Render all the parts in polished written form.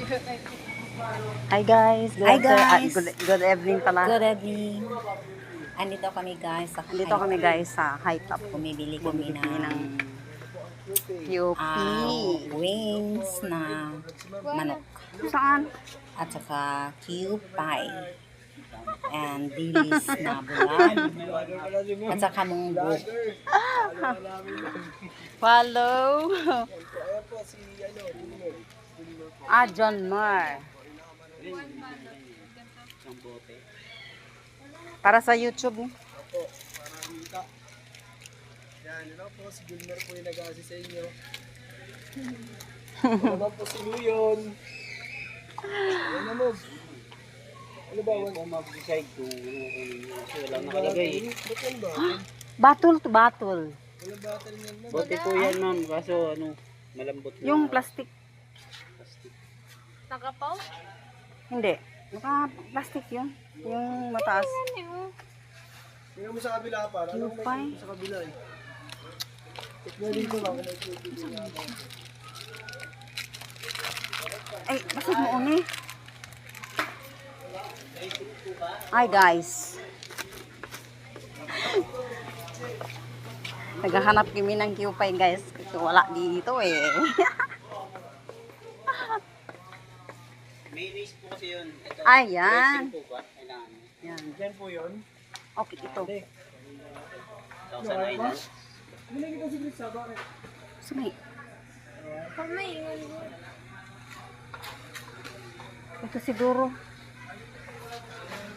Hi guys. Hi, guys. Good evening pala. Good evening. Andito kami guys sa Dito kami guys sa high top. Bumibili kami ng UP. wings na manok. Saan? At saka Q-pie. And dilis na bulan. At saka munggo. Follow. John Mar. Para sa YouTube. Yan, yun po, si Gilmer po yung nag-assist sa inyo. Ano naman po si Luyon. Ano mo? Ano ba? Kung mag-decide kung wala nakalagay. Ba't yan ba? Battle to battle. Wala battle yan na. Bote po yan ma'am, kaso ano, malambot na. Yung plastic. Nakapaw? Hindi. Naka-plastic yun. Yung mataas. Tingnan mo sa kabila para. Ano kung Lupay. may sa kabila eh. Tignan dito lang kung may tubig. Ay, basag mo uni. Hi guys. Naghahanap kami ng Q-pie guys. Kasi wala dito eh. May waste po kasi yun. Ito, Ayan. po ba? Kailangan. Yan. Diyan po yun. Okay, ito. 1,000 island. Hindi kita si Chris, bakit? Sumay. Kamay. Ito siguro.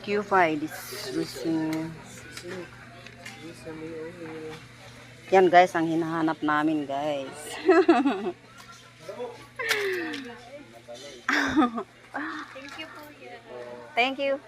Q-pie. This yan guys, ang hinahanap namin guys. Thank you po. Thank you.